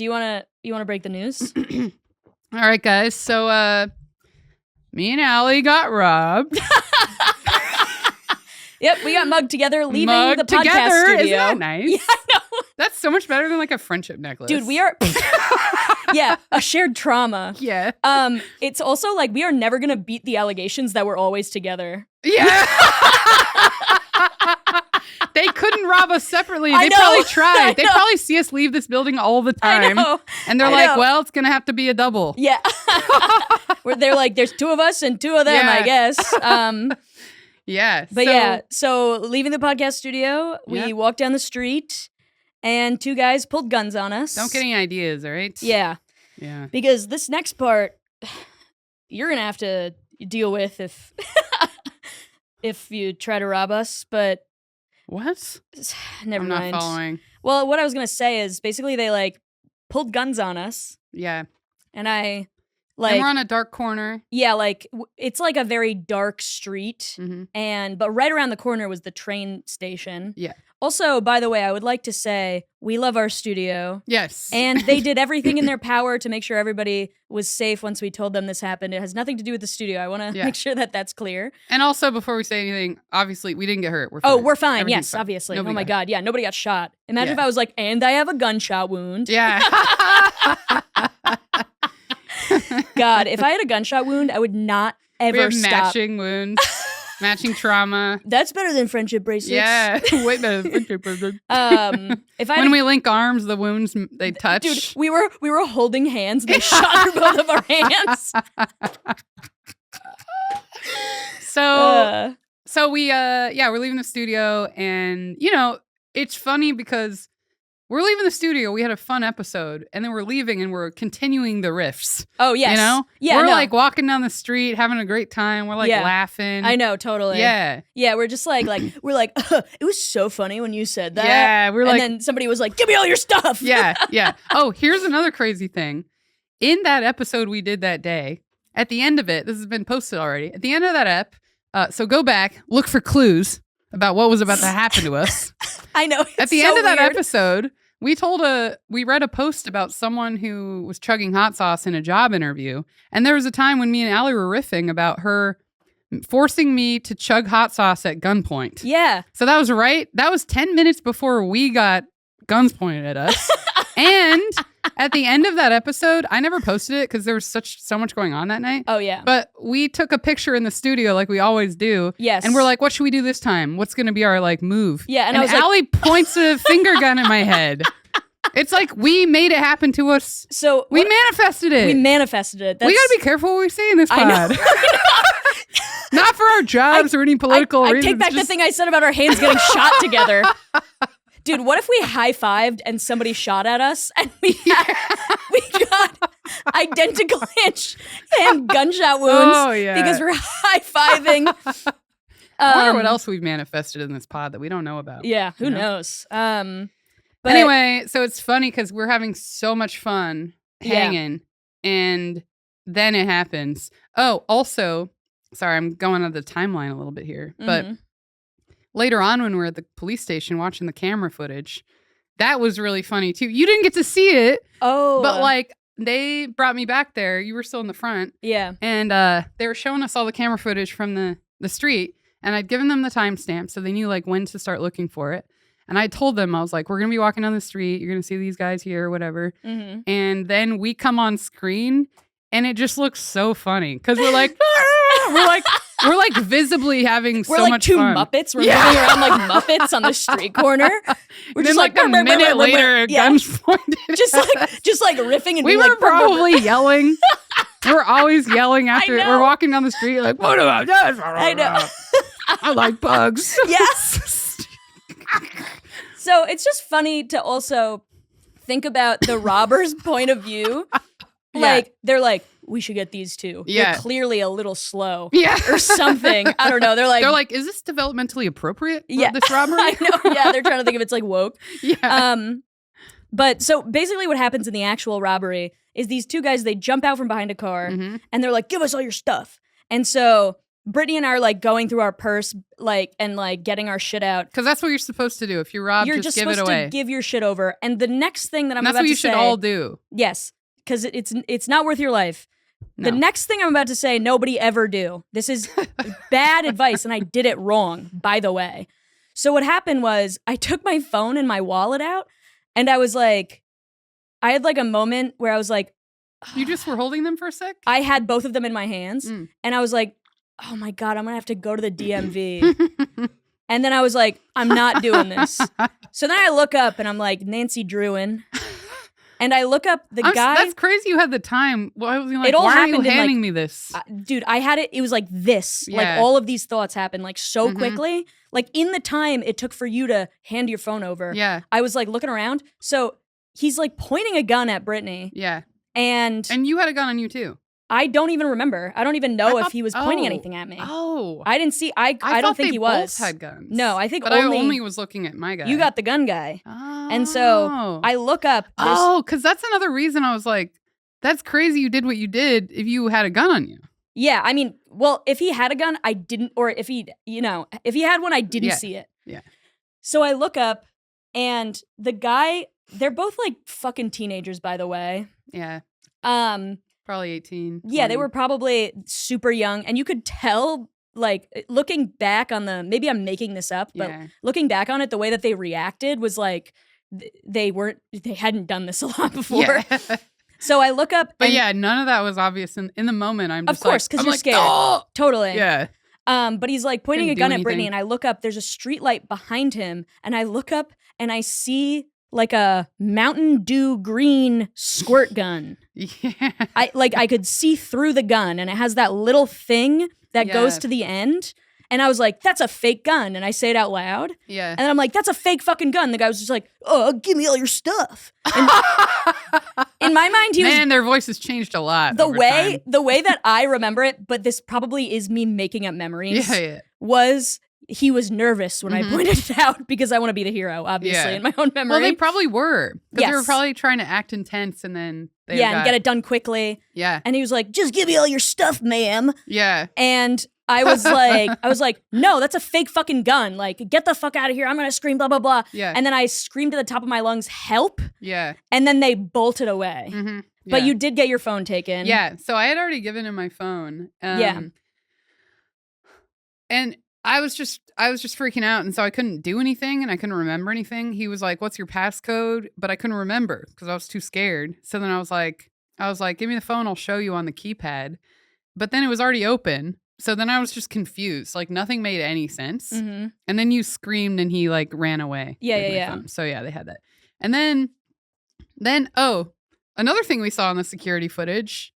do you wanna break the news? All right, guys. So, me and Allie got robbed. Yep, we got mugged together, leaving Mugged the podcast together. studio. Isn't that nice? Yeah, I know. That's so much better than like a friendship necklace. Dude, we are yeah, a shared trauma. Yeah. It's also like we are never gonna beat the allegations that we're always together. Yeah. They couldn't rob us separately. I They know. probably tried. I They know. probably see us leave this building all the I time. know. And they're I like, know. well, it's going to have to be a double. Yeah. Where they're like, there's 2 of us and 2 of them, Yeah. I guess. Yeah. But yeah, so leaving the podcast studio, we Yep. walked down the street and 2 guys pulled guns on us. Don't get any ideas, all right? Yeah. Yeah. Because this next part, you're going to have to deal with if if you try to rob us, but What? never I'm mind. not following. Well, what I was going to say is basically they like pulled guns on us Yeah. and I And like we're on a dark corner. yeah, like it's like a very dark street Mm-hmm. but right around the corner was the train station. Yeah. Also, by the way, I would like to say we love our studio. Yes. And they did everything in their power to make sure everybody was safe once we told them this happened. It has nothing to do with the studio. I want to Yeah. make sure that that's clear. And also, before we say anything, obviously, we didn't get hurt. We're Oh, fine. we're fine. Everything's Yes, fine. obviously. Nobody Oh my got God. Yeah, nobody got shot. Imagine if Yeah. I was like, and I have a gunshot wound. Yeah. God, if I had a gunshot wound, I would not We ever have stop. matching wounds, matching trauma. That's better than friendship bracelets. Yeah. Way better than friendship bracelets. If I had When we link arms, the wounds, they touch. dude, we were holding hands and they shot through both of our hands. So we're leaving the studio, and it's funny because we're leaving the studio. We had a fun episode, and then we're leaving and we're continuing the riffs. Oh yes. Yeah. We're no. like walking down the street, having a great time. We're like Yeah. laughing. I know, totally. Yeah. Yeah, we're just like we're like, it was so funny when you said that. Yeah. We're and like, then somebody was like, give me all your stuff. yeah, yeah. Oh, here's another crazy thing. In that episode we did that day, at the end of it, this has been posted already. At the end of that ep, so go back, look for clues about what was about to happen to us. I know. At the so end of that weird. episode, we read a post about someone who was chugging hot sauce in a job interview. And there was a time when me and Allie were riffing about her forcing me to chug hot sauce at gunpoint. Yeah. So that was right. That was 10 minutes before we got guns pointed at us. And at the end of that episode, I never posted it because there was so much going on that night. Oh yeah. But we took a picture in the studio like we always do. Yes. And we're like, what should we do this time? What's going to be our like move? Yeah, and And I was like- Allie points a finger gun at my head. It's like we made it happen to us. so We manifested it. we manifested it. We got to be careful what we say in this I know. pod. Not for our jobs or any political I reasons. take back the thing I said about our hands getting shot together. Dude, what if we high-fived and somebody shot at us and we got identical hand gunshot wounds Oh, yeah. because we're high-fiving. I wonder what else we've manifested in this pod that we don't know about. Yeah, who You know? knows? But Anyway, so it's funny because we're having so much fun Yeah. hanging, and then it happens. Oh, also, sorry, I'm going on the timeline a little bit here, but Mhm. later on when we're at the police station watching the camera footage, that was really funny too. You didn't get to see it, oh, but like they brought me back there. You were still in the front, yeah, and they were showing us all the camera footage from the street, and I'd given them the timestamp so they knew like when to start looking for it. And I told them, I was like, we're going to be walking down the street. You're going to see these guys here or whatever. mm-hmm. And then we come on screen and it just looks so funny because we're like, we're like visibly having We're so like much 2 fun. Muppets. We're Yeah. moving around like Muppets on the street corner. We're And then like a minute later, yeah, guns pointed. just like riffing and we being were like, "Brr, brr, brr." probably yelling. We're always yelling after know. we're walking down the street like, what about this? I know. I like bugs. Yes. So it's just funny to also think about the robber's point of view. Like, they're like, we should get these 2. Yeah. They're clearly a little slow Yeah. or something. I don't know. They're like, is this developmentally appropriate? Yeah. This robbery? I know. Yeah, they're trying to think if it's like woke. Yeah. But so basically what happens in the actual robbery is these 2 guys, they jump out from behind a car Mhm. and they're like, give us all your stuff. And so Brittany and I are like going through our purse, like, and like getting our shit out. Because that's what you're supposed to do. If you're robbed, You're just just give it supposed away. to give your shit over. And the next thing that I'm And that's about what to you say, should all do. yes, because it's not worth your life. The No. next thing I'm about to say, nobody ever do. This is bad advice, and I did it wrong, by the way. So what happened was I took my phone and my wallet out, and I was like, I had like a moment where I was like, You just were holding them for a sec? I had both of them in my hands, and I was like, oh my God, I'm gonna have to go to the DMV. And then I was like, I'm not doing this. So then I look up and I'm like, Nancy Druin. And I look up the guy. That's crazy you had the time. Well, I was like, It all why are you happened in, handing like, me this? Dude, I had it. It was like this. Yeah. Like all of these thoughts happened like so quickly. Like in the time it took for you to hand your phone over. Yeah. I was like looking around. So he's like pointing a gun at Brittany. Yeah. And you had a gun on you too. I don't even remember. I don't even know if he was pointing oh. anything at me. Oh. I didn't see. I don't thought think they he was. both had guns. No, I think but only, I only was looking at my guy. you got the gun guy. Oh. And so I look up. Oh, because that's another reason I was like, that's crazy you did what you did if you had a gun on you. Yeah, I mean, well, if he had a gun, I didn't, or if he, if he had one, I didn't see it. Yeah. So I look up, and the guy, they're both like fucking teenagers, by the way. Yeah. Probably 18. Yeah, 20. they were probably super young, and you could tell, like, looking back on maybe I'm making this up, but looking back on it, the way that they reacted was like, they hadn't done this a lot before. Yeah. So I look up. But yeah, none of that was obvious in the moment. I'm just of course, because you're scared. Oh! Totally. Yeah. But he's like pointing Couldn't a gun do at Brittany, anything. and I look up, there's a street light behind him, and I look up and I see like a Mountain Dew green squirt gun. Yeah. I could see through the gun, and it has that little thing that goes Yeah. to the end. And I was like, that's a fake gun. And I say it out loud. Yeah. And then I'm like, that's a fake fucking gun. The guy was just like, oh, give me all your stuff. And in my mind, he was their voices changed a lot. the over way time. that I remember it, but this probably is me making up memories. Yeah. Was he was nervous when I Mhm. pointed it out because I want to be the hero, obviously, Yeah. in my own memory. Well, they probably were. Because they were Yes. probably trying to act intense and then they and get it done quickly. Yeah. And he was like, just give me all your stuff, ma'am. Yeah. And I was like, no, that's a fake fucking gun. Like, get the fuck out of here. I'm going to scream, blah, blah, blah. Yeah. And then I screamed at the top of my lungs, help. Yeah. And then they bolted away. Mm-hmm. But you did get your phone taken. Yeah. So I had already given him my phone. Yeah. And I was just freaking out. And so I couldn't do anything and I couldn't remember anything. He was like, what's your passcode? But I couldn't remember because I was too scared. So then I was like, give me the phone. I'll show you on the keypad. But then it was already open. So then I was just confused. Like nothing made any sense. Mm-hmm. And then you screamed and he like ran away. Yeah, with my yeah. phone. So yeah, they had that. And then another thing we saw on the security footage.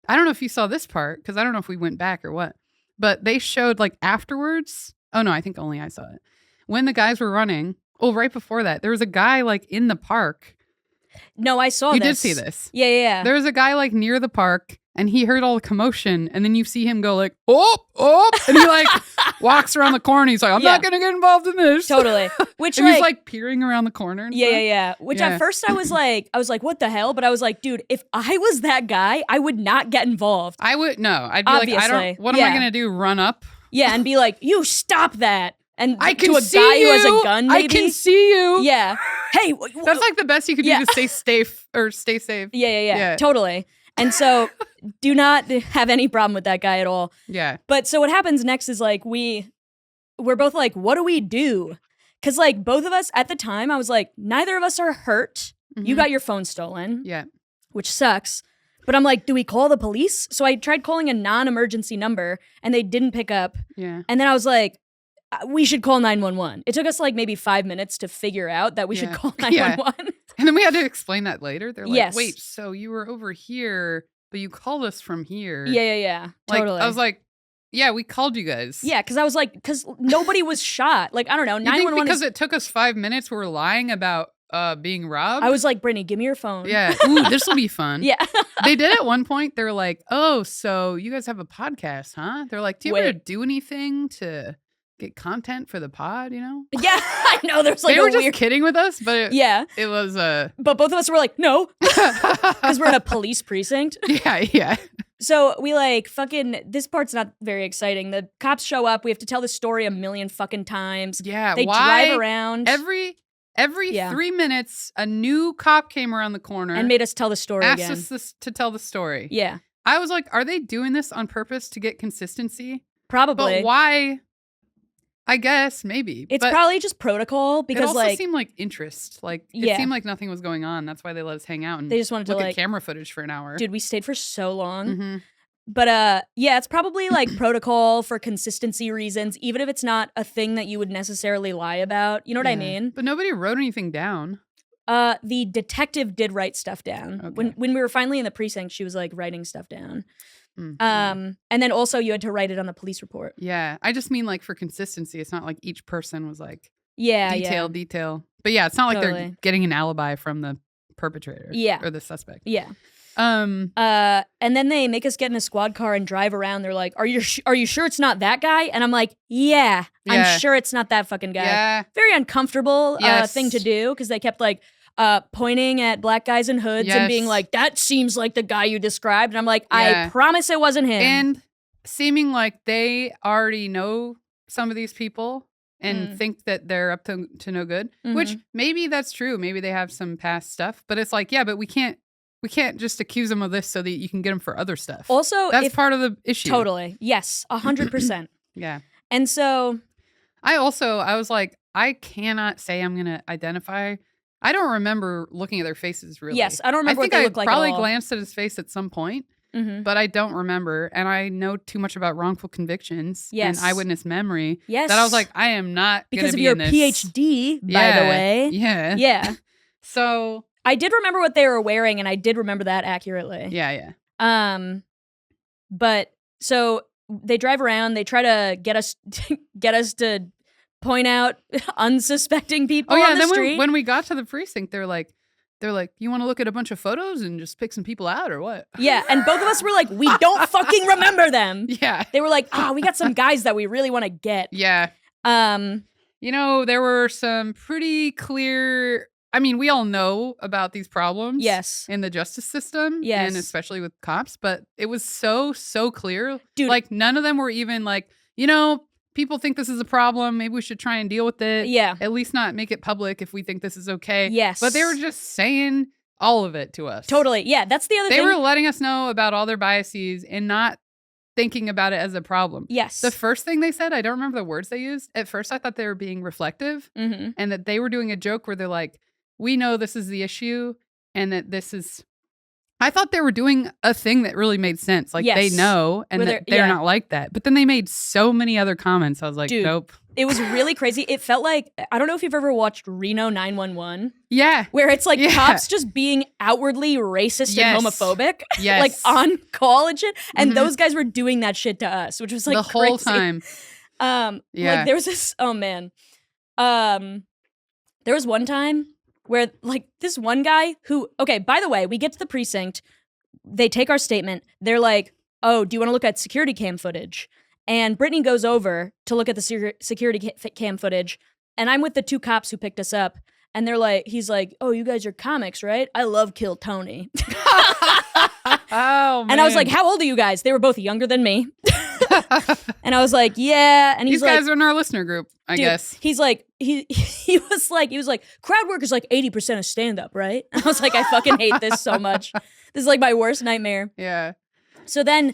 I don't know if you saw this part because I don't know if we went back or what. But they showed like afterwards. Oh no, I think only I saw it. When the guys were running. Oh, right before that, there was a guy like in the park. No, I saw You this. did see this. Yeah. There was a guy like near the park and he heard all the commotion and then you see him go like, oh, and he like walks around the corner. He's like, I'm not going to get involved in this. Totally. Which and he's like peering around the corner. And stuff. Yeah. Which at first I was like, what the hell? But I was like, dude, if I was that guy, I would not get involved. I would, no. I'd be Obviously. what am I going to do? Run up? Yeah, and be like, you stop that. And I can to a see guy you. who has a gun, maybe. I can see you. Yeah. Hey. That's like the best you could do to stay safe or stay safe. Yeah. Totally. And so do not have any problem with that guy at all. Yeah. But so what happens next is like we're both like, what do we do? Because like both of us at the time, I was like, neither of us are hurt. Mm-hmm. You got your phone stolen. Yeah. Which sucks. But I'm like, do we call the police? So I tried calling a non-emergency number and they didn't pick up. Yeah. And then I was like, we should call 911. It took us like maybe 5 minutes to figure out that we should call 911. And then we had to explain that later. They're like, Yes. wait, so you were over here, but you called us from here. Yeah. Like, Totally. I was like, yeah, we called you guys. Yeah, because I was like, because nobody was shot. Like, I don't know. You think 911 because it took us 5 minutes, we were lying about being robbed? I was like, Brittany, give me your phone. Yeah. Ooh, this will be fun. Yeah. They did at one point. They were like, oh, so you guys have a podcast, huh? They're like, do you ever do anything to get content for the pod, you know? Yeah, I know. There's like they were a just weird... kidding with us, but it was But both of us were like, no. Because we're in a police precinct. Yeah. So we like fucking, this part's not very exciting. The cops show up. We have to tell this story a million fucking times. Yeah. They why drive around. Every Yeah. 3 minutes, a new cop came around the corner and made us tell the story asked again. us to tell the story. Yeah. I was like, are they doing this on purpose to get consistency? Probably. But why? I guess maybe. It's but probably just protocol because it also like seemed like interest. Like Yeah. it seemed like nothing was going on. That's why they let us hang out and they just wanted to look like, at camera footage for an hour. dude, we stayed for so long. Mm-hmm. But yeah, it's probably like protocol for consistency reasons, even if it's not a thing that you would necessarily lie about. You know what I mean? But nobody wrote anything down. The detective did write stuff down. Okay. When we were finally in the precinct, she was like writing stuff down. Mm-hmm. And then also you had to write it on the police report. Yeah, I just mean like for consistency. It's not like each person was like Yeah, detail. But yeah, it's not like they're Totally. getting an alibi from the perpetrator. Yeah. Or the suspect. Yeah. Um. And then they make us get in a squad car and drive around. They're like, "Are you sure it's not that guy?" And I'm like, "Yeah, Yeah. I'm sure it's not that fucking guy." Yeah. Very uncomfortable Yes. thing to do because they kept like pointing at black guys in hoods and being Yes. like, "That seems like the guy you described." And I'm like, Yeah. "I promise it wasn't him." And seeming like they already know some of these people and think that they're up to no good, which maybe that's true. Maybe they have some past stuff, but it's like, yeah, but we can't just accuse them of this so that you can get them for other stuff. Also, That's part of the issue. Totally. Yes, 100%. Yeah. And so I was like, I cannot say I'm going to identify. I don't remember looking at their faces really. yes, I don't remember I what think they I look like probably at all. glanced at his face at some point, Mhm. but I don't remember. And I know too much about wrongful convictions Yes. and eyewitness memory Yes. that I was like, I am not because gonna of be your in this. PhD, by Yeah, the way. Yeah. Yeah. So I did remember what they were wearing, and I did remember that accurately. yeah. But so they drive around. They try to get us to point out unsuspecting people Oh yeah. on And the then street. when we got to the precinct, they're like, you want to look at a bunch of photos and just pick some people out or what? Yeah, and both of us were like, we don't fucking remember them. Yeah. They were like, we got some guys that we really want to get. Yeah. You know, there were some pretty clear. I mean, we all know about these problems. Yes. In the justice system. Yes. And especially with cops, but it was so clear. Dude. Like none of them were even like, people think this is a problem. Maybe we should try and deal with it. Yeah. At least not make it public if we think this is okay. Yes. But they were just saying all of it to us. Totally. Yeah, that's the other They thing. were letting us know about all their biases and not thinking about it as a problem. Yes. The first thing they said, I don't remember the words they used. At first, I thought they were being reflective Mm-hmm. and that they were doing a joke where they're like, we know this is the issue and that this is. I thought they were doing a thing that really made sense. Like they Yes. know and Where that they're- they're yeah. not like that. But then they made so many other comments. I was like, Dude. nope. It was really crazy. It felt like, I don't know if you've ever watched Reno 911, Yeah. where it's like Yeah. cops just being outwardly racist Yes. and homophobic, Yes. like on call and shit. And Mhm. those guys were doing that shit to us, which was like the whole crazy. time. Yeah. Like there was this, oh man. There was one time where like this one guy who, okay, by the way, we get to the precinct, they take our statement, they're like, oh, do you want to look at security cam footage? And Brittany goes over to look at the security cam footage, and I'm with the two cops who picked us up, and they're like, he's like, oh, you guys are comics, right? I love Kill Tony. Oh, man. And I was like, how old are you guys? They were both younger than me. And I was like, yeah. And he's these like, guys are in our listener group, I dude, guess. he's like, he was like, crowd work is like 80% of stand up, right? I was like, I fucking hate this so much. This is like my worst nightmare. Yeah. So then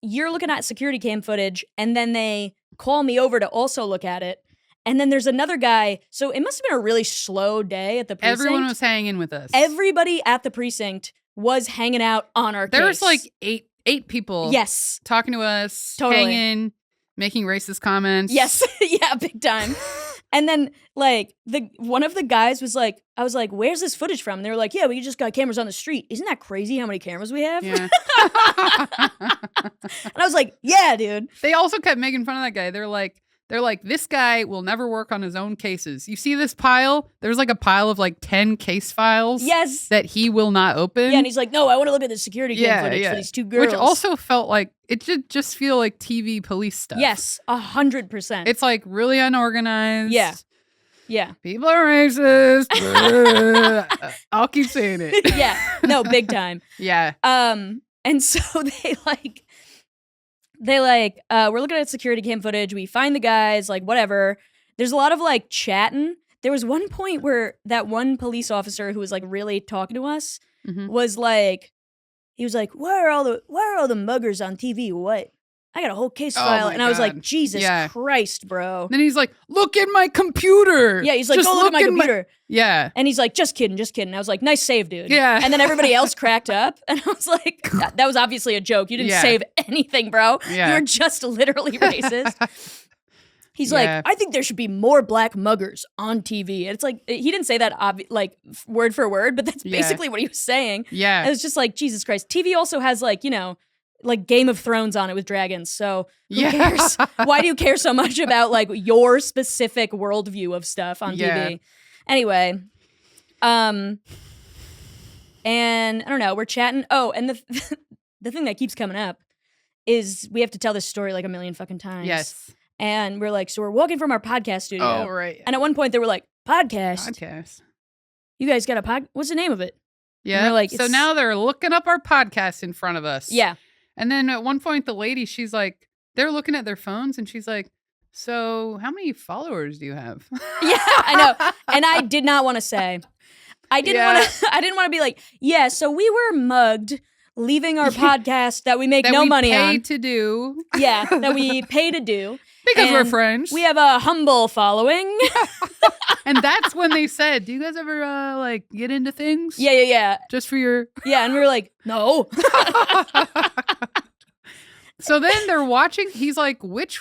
you're looking at security cam footage, and then they call me over to also look at it. And then there's another guy. So it must have been a really slow day at the precinct. Everyone was hanging with us. Everybody at the precinct was hanging out on our There case. was like eight people. Yes. Talking to us, Totally. hanging, making racist comments. Yes. Yeah, big time. And then like one of the guys was like, I was like, where's this footage from? And they were like, yeah, we just got cameras on the street. Isn't that crazy how many cameras we have? Yeah. And I was like, yeah, dude. They also kept making fun of that guy. They're like, this guy will never work on his own cases. You see this pile? There's like a pile of like 10 case files. Yes. That he will not open. Yeah, and he's like, no, I want to look at the security cam footage for these two girls. Which also felt like, it should just feel like TV police stuff. Yes, 100%. It's like really unorganized. Yeah. Yeah. People are racist. I'll keep saying it. Yeah. No, big time. Yeah. And so we're looking at security cam footage. We find the guys, like, whatever. There's a lot of, like, chatting. There was one point where that one police officer who was, like, really talking to us was like, he was like, why are all the muggers on TV? What? I got a whole case file. And I was like, Jesus Christ, bro. Then he's like, look in my computer. Yeah, he's like, go look at my computer. Yeah. And he's like, just kidding. I was like, nice save, dude. Yeah. And then everybody else cracked up. And I was like, that was obviously a joke. You didn't save anything, bro. Yeah. You were just literally racist. He's like, I think there should be more black muggers on TV. And it's like, he didn't say that like word for word, but that's basically what he was saying. Yeah. It was just like, Jesus Christ. TV also has, like, you know, like Game of Thrones on it with dragons. So who cares? Why do you care so much about, like, your specific worldview of stuff on TV? Anyway, and I don't know, we're chatting. Oh, and the thing that keeps coming up is we have to tell this story like a million fucking times. Yes. And we're like, so we're walking from our podcast studio. Oh, right. And at one point they were like, podcast? You guys got a what's the name of it? Yeah. And we're like, so now they're looking up our podcast in front of us. Yeah. And then at one point the lady, she's like, they're looking at their phones and she's like, so how many followers do you have? Yeah, I know. And I did not want to say. I didn't want to be like, yeah, so we were mugged leaving our podcast that we make no money on. That we pay to do. Yeah, that we pay to do. Because we're friends. We have a humble following. And that's when they said, do you guys ever like get into things? Yeah. Just for your... Yeah, and we were like, no. So then they're watching. He's like, which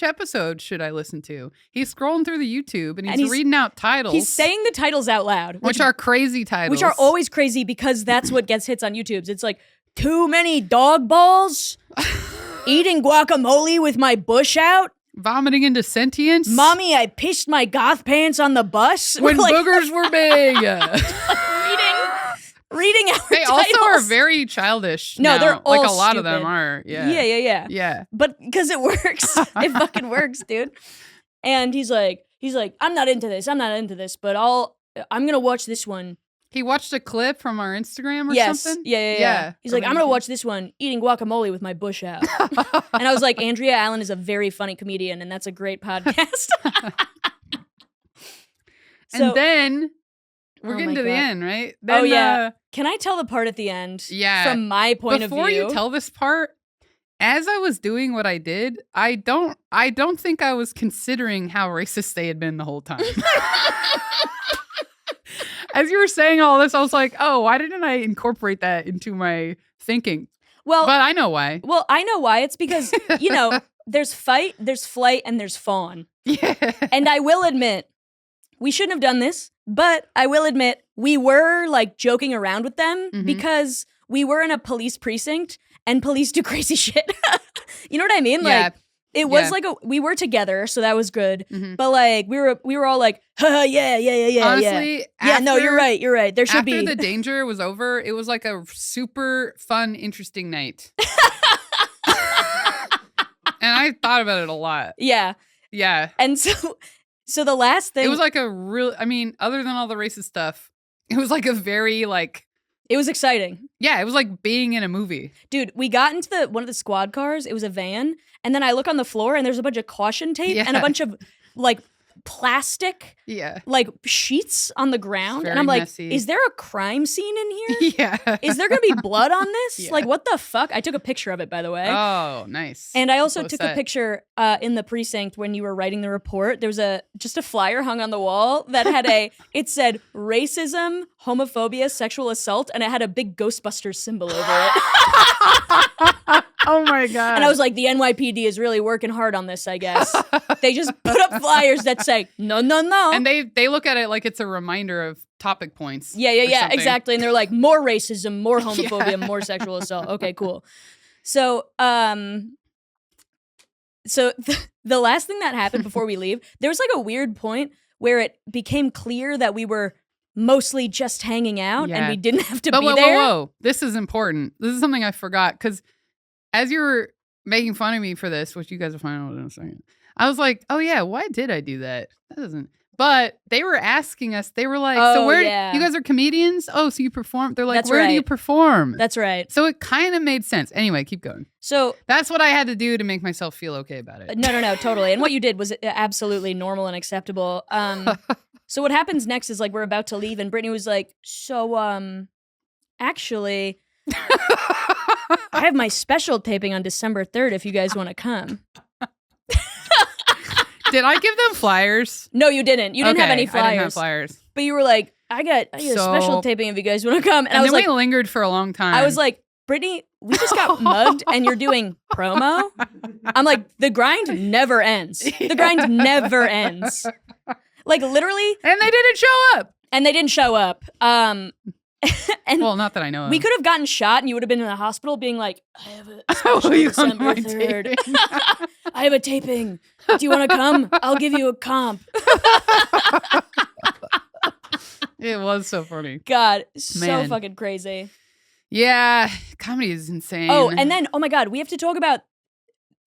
episode should I listen to? He's scrolling through the YouTube and he's reading out titles. He's saying the titles out loud. Which are crazy titles. Which are always crazy because that's what gets hits on YouTube. It's like, too many dog balls, eating guacamole with my bush out, vomiting into sentience. Mommy, I pissed my goth pants on the bus. When boogers were big. Reading our They titles. also are very childish. No, now. they're all like a lot stupid. of them are. Yeah. Yeah. But because it works. It fucking works, dude. And he's like, I'm not into this, but I'm gonna watch this one. He watched a clip from our Instagram or something? Yeah. He's like, I'm gonna watch this one, eating guacamole with my bush out. And I was like, Andrea Allen is a very funny comedian, and that's a great podcast. And then we're getting to the end, right? Then, Can I tell the part at the end? Yeah. From my point of view. Before you tell this part, as I was doing what I did, I don't think I was considering how racist they had been the whole time. As you were saying all this, I was like, oh, why didn't I incorporate that into my thinking? Well, but I know why. Well, I know why. It's because, you know, there's fight, there's flight, and there's fawn. Yeah. And I will admit, we shouldn't have done this, but I will admit, we were, like, joking around with them because we were in a police precinct and police do crazy shit. You know what I mean? Yeah. Like, it was like we were together, so that was good. But like we were all like, yeah. Honestly, no, you're right. There should be. After the danger was over, it was like a super fun, interesting night. And I thought about it a lot. Yeah. And so the last thing, it was like a real. I mean, other than all the racist stuff, it was like a very like. It was exciting. Yeah, it was like being in a movie. Dude, we got into one of the squad cars. It was a van. And then I look on the floor and there's a bunch of caution tape and a bunch of like plastic like sheets on the ground. And I'm like, messy. Is there a crime scene in here? Yeah. Is there going to be blood on this? Yeah. Like, what the fuck? I took a picture of it, by the way. Oh, nice. And I also took a picture in the precinct when you were writing the report. There was just a flyer hung on the wall that had it said racism, homophobia, sexual assault, and it had a big Ghostbusters symbol over it. Oh my God. And I was like, the NYPD is really working hard on this, I guess. They just put up flyers that say, no. And they look at it like it's a reminder of topic points. Yeah, exactly. And they're like, more racism, more homophobia, more sexual assault. Okay, cool. So, the last thing that happened before we leave, there was like a weird point where it became clear that we were mostly just hanging out and we didn't have to be there. Whoa. This is important. This is something I forgot because as you were making fun of me for this, which you guys will find out in a second, I was like, oh yeah, why did I do that? That doesn't. But they were asking us, they were like, Oh, so where, yeah. you guys are comedians? Oh, so you perform? They're like, That's where do you right. perform? That's right. So it kind of made sense. Anyway, keep going. So That's what I had to do to make myself feel okay about it. no, totally. And what you did was absolutely normal and acceptable. So what happens next is like we're about to leave, and Brittany was like, "So, actually, I have my special taping on December 3rd. If you guys want to come." Did I give them flyers? No, you didn't. You didn't have any flyers. I didn't have flyers. But you were like, "I got a special taping if you guys want to come." And I was then like, we lingered for a long time. I was like, Brittany, we just got mugged and you're doing promo? I'm like, the grind never ends. The grind never ends. Like literally. And they didn't show up. And they didn't show up. And well, not that I know of. We could have gotten shot and you would have been in the hospital being like, I have a special you December 3rd. I have a taping. Do you want to come? I'll give you a comp. It was so funny. God, so Man. fucking crazy. Yeah, comedy is insane. Oh, and then, oh my God, we have to talk about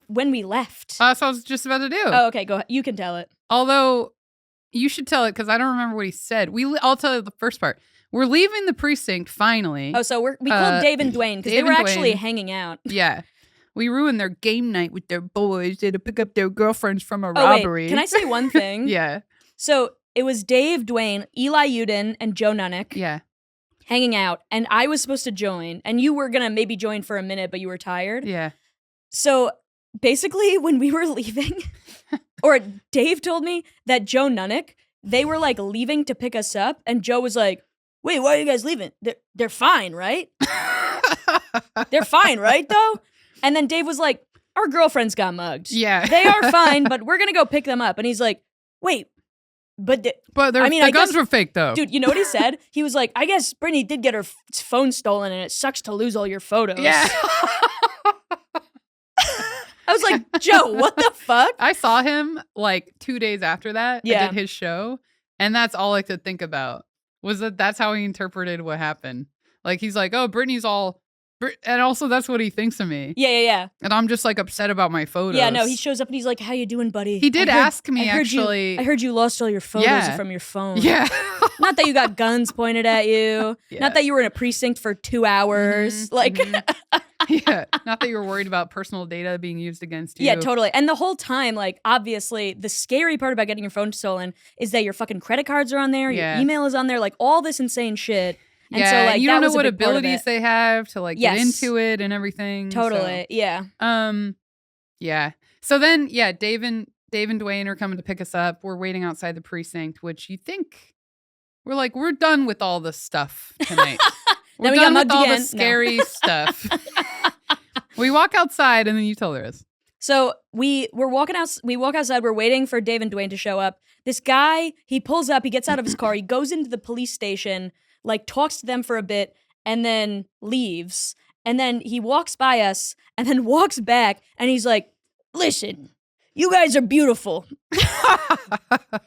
when we left. That's what I was just about to do. Oh, okay, go ahead. You can tell it. Although, you should tell it because I don't remember what he said. I'll tell you the first part. We're leaving the precinct finally. Oh, so we called Dave and Dwayne because they Dave were and actually Dwayne. hanging out. Yeah. We ruined their game night with their boys. They had to pick up their girlfriends from a Oh, robbery. wait, can I say one thing? Yeah. So it was Dave, Dwayne, Eli Uden, and Joe Nunnick Yeah. hanging out, and I was supposed to join, and you were gonna maybe join for a minute, but you were tired. Yeah. So basically, when we were leaving, or Dave told me that Joe Nunnick, they were like leaving to pick us up, and Joe was like, "Wait, why are you guys leaving? They're fine, right? They're fine, right, though?" And then Dave was like, "Our girlfriends got mugged. Yeah. They are fine, but we're gonna go pick them up." And he's like, "Wait, but But I mean, the I guns guess- were fake, though. dude, you know what he said? He was like, I guess Brittany did get her phone stolen, and it sucks to lose all your photos." Yeah. I was like, Joe, what the fuck? I saw him like 2 days after that. Yeah. I did his show. And that's all I could think about was that's how he interpreted what happened. Like, he's like, oh, Brittany's all. And also, that's what he thinks of me. Yeah. And I'm just like upset about my photos. Yeah, no, he shows up and he's like, how you doing, buddy? He did ask me, I heard actually. I heard you lost all your photos Yeah. from your phone. Yeah. Not that you got guns pointed at you. Yeah. Not that you were in a precinct for 2 hours. Mhm, Like, Yeah. Not that you were worried about personal data being used against you. yeah, totally. And the whole time, like, obviously, the scary part about getting your phone stolen is that your fucking credit cards are on there, Yeah. your email is on there, like, all this insane shit. And Yeah, so, like, you that don't know was a what big part of abilities it. they have to like Yes. get into it and everything. Totally, yeah. So, yeah. So then, yeah, Dave and Dwayne are coming to pick us up. We're waiting outside the precinct, which you think we're done with all this stuff tonight. We're Then we got done with mugged all again. the No. scary stuff. We walk outside and then you tell the rest. So we're walking out. We walk outside. We're waiting for Dave and Dwayne to show up. This guy, he pulls up. He gets out of his car. He goes into the police station, like talks to them for a bit, and then leaves. And then he walks by us, and then walks back, and he's like, "Listen, you guys are beautiful.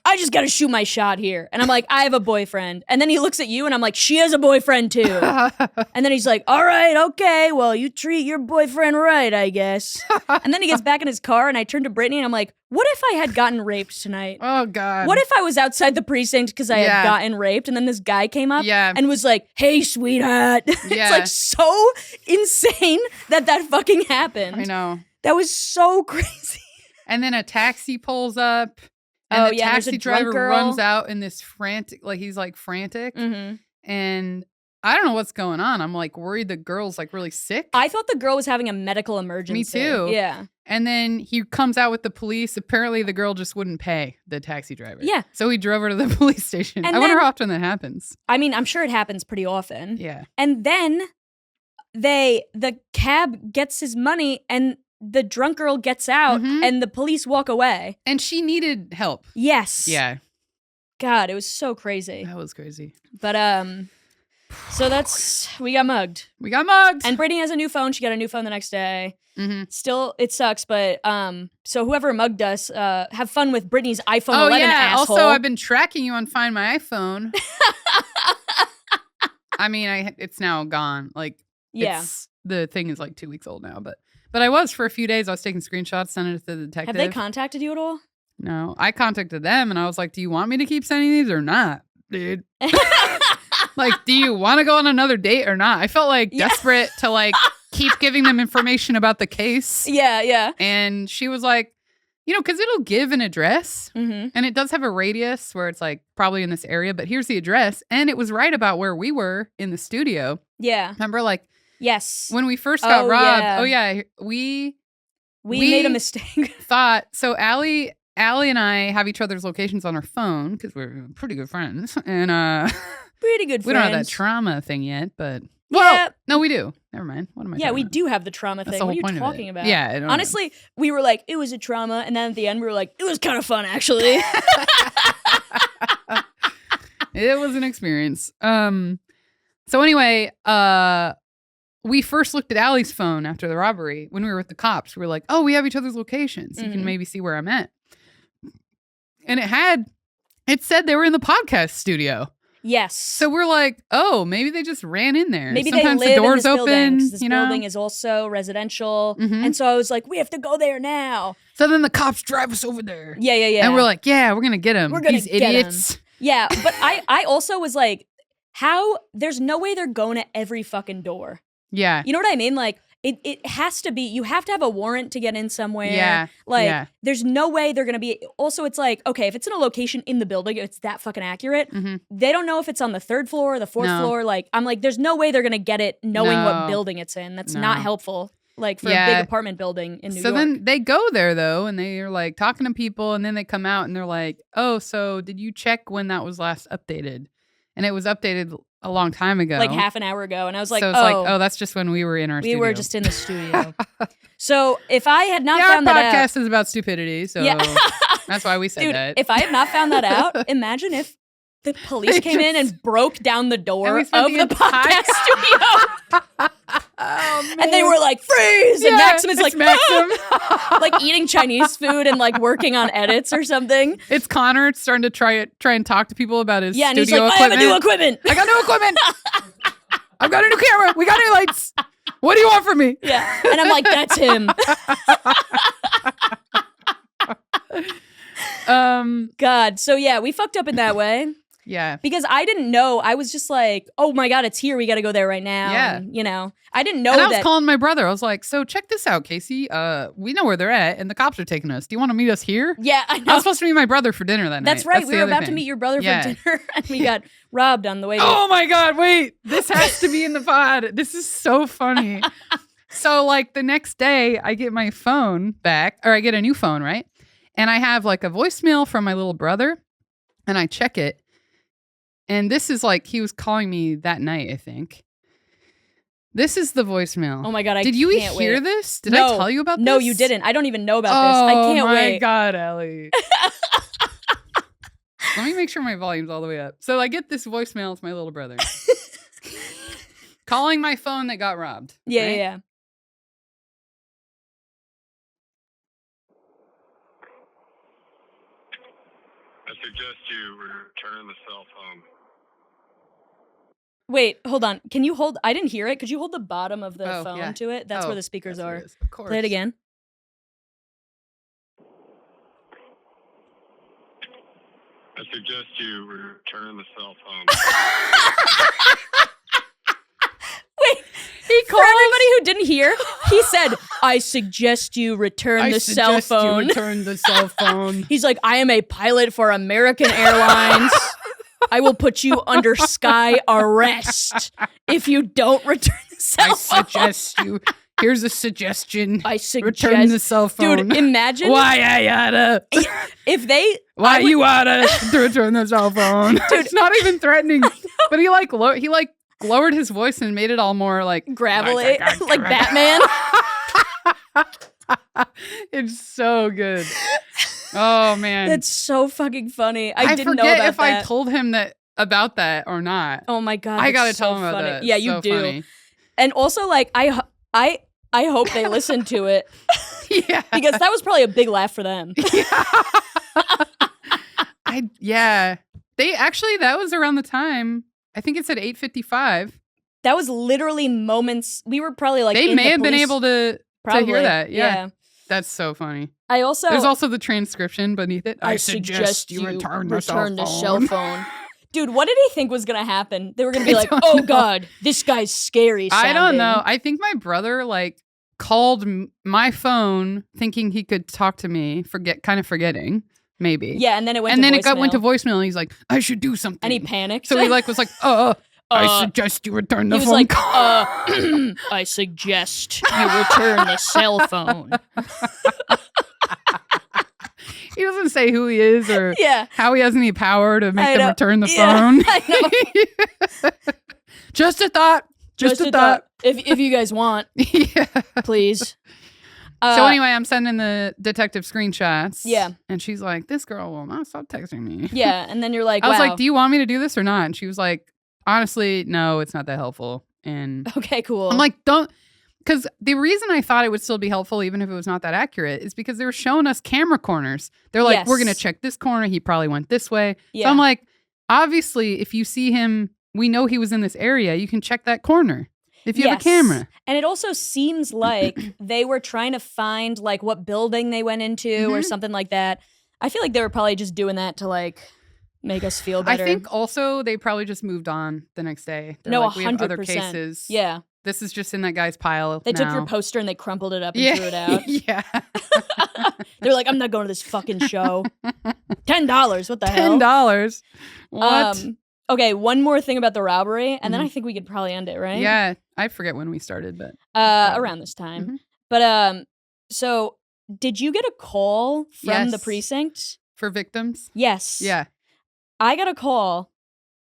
I just gotta shoot my shot here." And I'm like, "I have a boyfriend." And then he looks at you, and I'm like, "She has a boyfriend too." And then he's like, "All right, okay, well, you treat your boyfriend right, I guess." And then he gets back in his car, and I turn to Brittany, and I'm like, what if I had gotten raped tonight? Oh, God. What if I was outside the precinct because I Yeah. had gotten raped, and then this guy came up Yeah. and was like, "Hey, sweetheart." Yeah. It's like so insane that fucking happened. I know. That was so crazy. And then a taxi pulls up. And Oh, the yeah, there's a taxi drunk driver girl. runs out in this frantic, like he's like frantic. Mm-hmm. And I don't know what's going on. I'm like worried the girl's like really sick. I thought the girl was having a medical emergency. too. Yeah. And then he comes out with the police. Apparently the girl just wouldn't pay the taxi driver. Yeah. So he drove her to the police station. And I wonder then- how often that happens. I mean, I'm sure it happens pretty often. Yeah. And then the cab gets his money and the drunk girl gets out Mhm. and the police walk away. And she needed help. Yes. Yeah. God, it was so crazy. That was crazy. But so we got mugged. We got mugged. And Brittany has a new phone. She got a new phone the next day. Mm-hmm. Still, it sucks, but so whoever mugged us, have fun with Brittany's iPhone Oh 11, yeah. asshole. Also, I've been tracking you on Find My iPhone. I mean, it's now gone. Like, yeah. the thing is like 2 weeks old now, but I was for a few days. I was taking screenshots, sending it to the detective. Have they contacted you at all? No, I contacted them and I was like, do you want me to keep sending these or not, dude? Like, do you want to go on another date or not? I felt like desperate to like keep giving them information about the case. Yeah. And she was like, because it'll give an address and it does have a radius where it's like probably in this area, but here's the address. And it was right about where we were in the studio. Yeah. Remember, like, yes, when we first got robbed. Yeah. Oh, yeah. We made a mistake. Thought, so Allie and I have each other's locations on our phone because we're pretty good friends. And pretty good friends. We don't have that trauma thing yet, but no, we do. Never mind. What am I? Yeah, we about? do have the trauma thing. What are you talking about? Yeah, I don't honestly, we were like, it was a trauma, and then at the end, we were like, it was kind of fun, actually. It was an experience. So anyway, we first looked at Allie's phone after the robbery when we were with the cops. We were like, oh, we have each other's locations. You can maybe see where I'm at. And it said they were in the podcast studio. Yes. So we're like, oh, maybe they just ran in there. Maybe sometimes they live the door's in this open. Building, 'cause this building is also residential. And so I was like, we have to go there now. So then the cops drive us over there. Yeah. And we're like, yeah, we're going to get him. We're gonna These get idiots. him. Yeah, but I also was like, there's no way they're going to every fucking door. Yeah. You know what I mean? Like, it has to be, you have to have a warrant to get in somewhere. Yeah. Like, there's no way they're going to be, also it's like, okay, if it's in a location in the building, it's that fucking accurate. They don't know if it's on the 3rd floor or the 4th floor. Like, I'm like, there's no way they're going to get it knowing what building it's in. That's not helpful. Like, for a big apartment building in New York. So then they go there, though, and they're, like, talking to people, and then they come out, and they're like, oh, so did you check when that was last updated? And it was updated a long time ago. Like half an hour ago. And I was like, so it's like, oh, that's just when we were in our studio. We were just in the studio. So if I had not found that out. Our podcast is about stupidity, so that's why we said that. If I had not found that out, imagine if the police came in and broke down the door of the podcast studio. Oh, and they were like, freeze! And Maxim is like, Maxim. Like eating Chinese food and like working on edits or something. It's Connor starting to try and talk to people about his studio and he's like, equipment. I have a new equipment. I got new equipment. I've got a new camera. We got new lights. What do you want from me? Yeah. And I'm like, that's him. God. So yeah, we fucked up in that way. Yeah. Because I didn't know. I was just like, oh my God, it's here. We got to go there right now. Yeah. And, I didn't know and that. I was calling my brother. I was like, so check this out, Casey. We know where they're at and the cops are taking us. Do you want to meet us here? Yeah, I know. I was supposed to meet my brother for dinner that night. That's right. We were about to meet your brother for dinner and we got robbed on the way. Oh my God, wait. This has to be in the pod. This is so funny. So like the next day I get my phone back, or I get a new phone, right? And I have like a voicemail from my little brother and I check it. And this is like, he was calling me that night, I think. This is the voicemail. Oh my God, Did you can't hear wait. this? Did I tell you about this? No, you didn't. I don't even know about this. I can't wait. Oh my God, Allie. Let me make sure my volume's all the way up. So I get this voicemail. It's my little brother. Calling my phone that got robbed. Yeah, right? yeah. I suggest you return the cell phone. Wait, hold on. Can you hold? I didn't hear it. Could you hold the bottom of the phone to it? That's where the speakers are. Of course. Play it again. I suggest you return the cell phone. Wait, for everybody who didn't hear, he said, I suggest you return the cell phone. Return the cell phone. He's like, I am a pilot for American Airlines. I will put you under sky arrest if you don't return the cell phone. I suggest you. Here's a suggestion. I suggest. Return the cell phone. Dude, imagine. Why I oughta. If they. Why you oughta to return the cell phone. Dude, it's not even threatening. But he lowered his voice and made it all more like gravelly, like Batman. It's so good. Oh man, that's so fucking funny. I didn't know forget about if that. I told him that about that or not. Oh my God, I gotta so tell him about funny. that. Yeah, It's you so do. Funny. And also, like, I hope they listen to it. Yeah, because that was probably a big laugh for them. Yeah. They actually, that was around the time. I think it said 8:55. That was literally moments. We were probably like, they may have been able to hear that. Yeah. That's so funny. I also There's also the transcription beneath it. I suggest you return the cell phone. Dude, what did he think was gonna happen? They were gonna be like, "Oh God, this guy's scary." Sounding. I don't know. I think my brother like called my phone thinking he could talk to me, forgetting maybe. Yeah, and then it went. And to then voicemail. it went to voicemail, and he's like, "I should do something." And he panicked. So he like was like, I suggest you return the phone." He was like, I suggest you return the cell phone. He doesn't say who he is or how he has any power to make them return the phone. I know. Just a thought. Just a thought. If you guys want, please. So anyway, I'm sending the detective screenshots. Yeah. And she's like, this girl will not stop texting me. Yeah. And then you're like, I was wow. like, do you want me to do this or not? And she was like, honestly, no, it's not that helpful. And okay, cool. I'm like, don't. Because the reason I thought it would still be helpful, even if it was not that accurate, is because they were showing us camera corners. They're like, we're going to check this corner. He probably went this way. Yeah. So I'm like, obviously, if you see him, we know he was in this area. You can check that corner if you have a camera. And it also seems like they were trying to find like what building they went into or something like that. I feel like they were probably just doing that to like make us feel better. I think also they probably just moved on the next day. They're no, like, 100%. We have other cases. Yeah. This is just in that guy's pile. They took your poster and they crumpled it up and threw it out. Yeah. They're like, I'm not going to this fucking show. $10. What the hell? $10. What? Okay, one more thing about the robbery, and then I think we could probably end it, right? Yeah. I forget when we started, but around this time. But so did you get a call from the precinct? For victims? Yes. Yeah. I got a call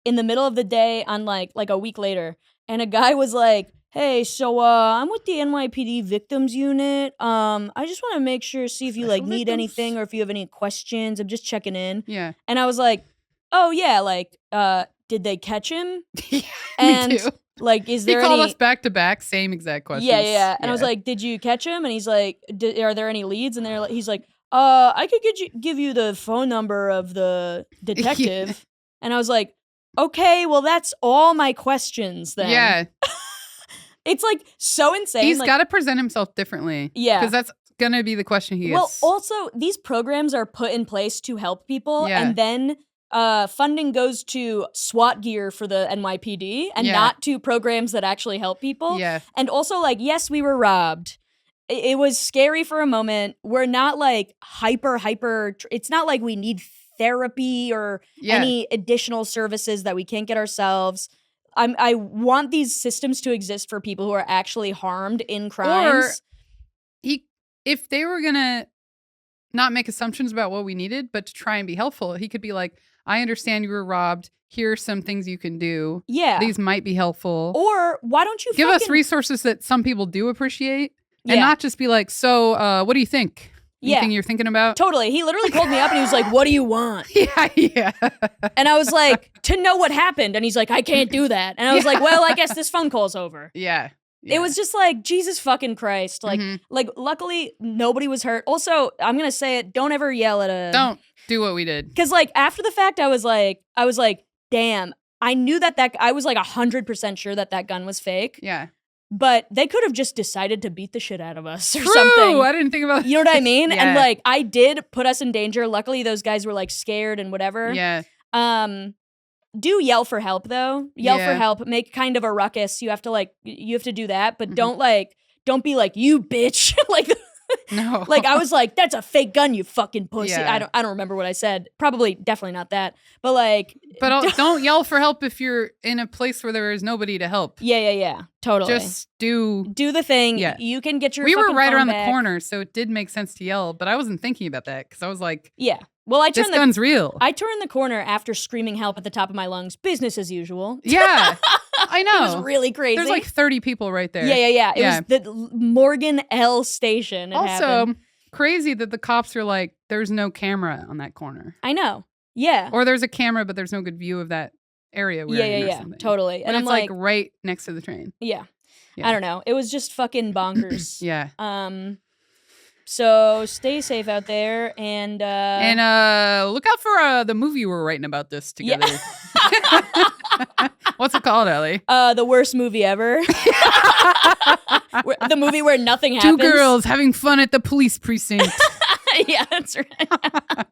in the middle of the day on like a week later, and a guy was like, hey, so I'm with the NYPD victims unit. I just want to make sure, see if you like need anything or if you have any questions. I'm just checking in. Yeah. And I was like, oh yeah, like did they catch him? Yeah, and me too. Like, is there he called any... us back to back, same exact questions. Yeah. And I was like, did you catch him? And he's like, are there any leads? And he's like, I could give you the phone number of the detective. Yeah. And I was like, okay, well, that's all my questions then. Yeah. It's like so insane. He's like, got to present himself differently. Yeah. Because that's going to be the question he Well, gets. also, these programs are put in place to help people. Yeah. And then funding goes to SWAT gear for the NYPD and not to programs that actually help people. Yeah. And also, like, yes, we were robbed. It was scary for a moment. We're not like hyper. It's not like we need therapy or any additional services that we can't get ourselves. I want these systems to exist for people who are actually harmed in crimes. Or if they were gonna not make assumptions about what we needed, but to try and be helpful, he could be like, I understand you were robbed. Here are some things you can do. Yeah. These might be helpful. Or why don't you give us resources that some people do appreciate and not just be like, so what do you think? Anything you're thinking about? Totally. He literally called me up and he was like, what do you want? Yeah. And I was like, to know what happened. And he's like, I can't do that. And I was like, well, I guess this phone call's over. Yeah. It was just like, Jesus fucking Christ. Like, luckily nobody was hurt. Also, I'm going to say it. Don't ever yell at a... Don't do what we did. Because like after the fact, I was like, damn, I knew that I was like 100% sure that gun was fake. Yeah. But they could have just decided to beat the shit out of us or True. something. I didn't think about that. You know what I mean? Yeah. And like, I did put us in danger. Luckily, those guys were like scared and whatever. Yeah. Do yell for help though. Yell for help. Make kind of a ruckus. You have to do that. But don't be like, you bitch. Like, no. Like I was like, that's a fake gun, you fucking pussy. Yeah. I don't remember what I said. Definitely not that. But like, don't yell for help if you're in a place where there is nobody to help. Yeah. Totally. Just do the thing. Yeah. You can get your. We were right around back. the corner, so it did make sense to yell. But I wasn't thinking about that because I was like, yeah. Well, this gun's real. I turned the corner after screaming help at the top of my lungs. Business as usual. Yeah, I know. It was really crazy. There's like 30 people right there. Yeah. It was the Morgan L station. Also, crazy that the cops are like, there's no camera on that corner. I know. Yeah. Or there's a camera, but there's no good view of that area. Yeah. Totally. And it's like right next to the train. Yeah. I don't know. It was just fucking bonkers. Yeah. So stay safe out there and look out for the movie we're writing about this together. Yeah. What's it called, Ellie? The worst movie ever. The movie where nothing Two happens. girls having fun at the police precinct. Yeah, that's right.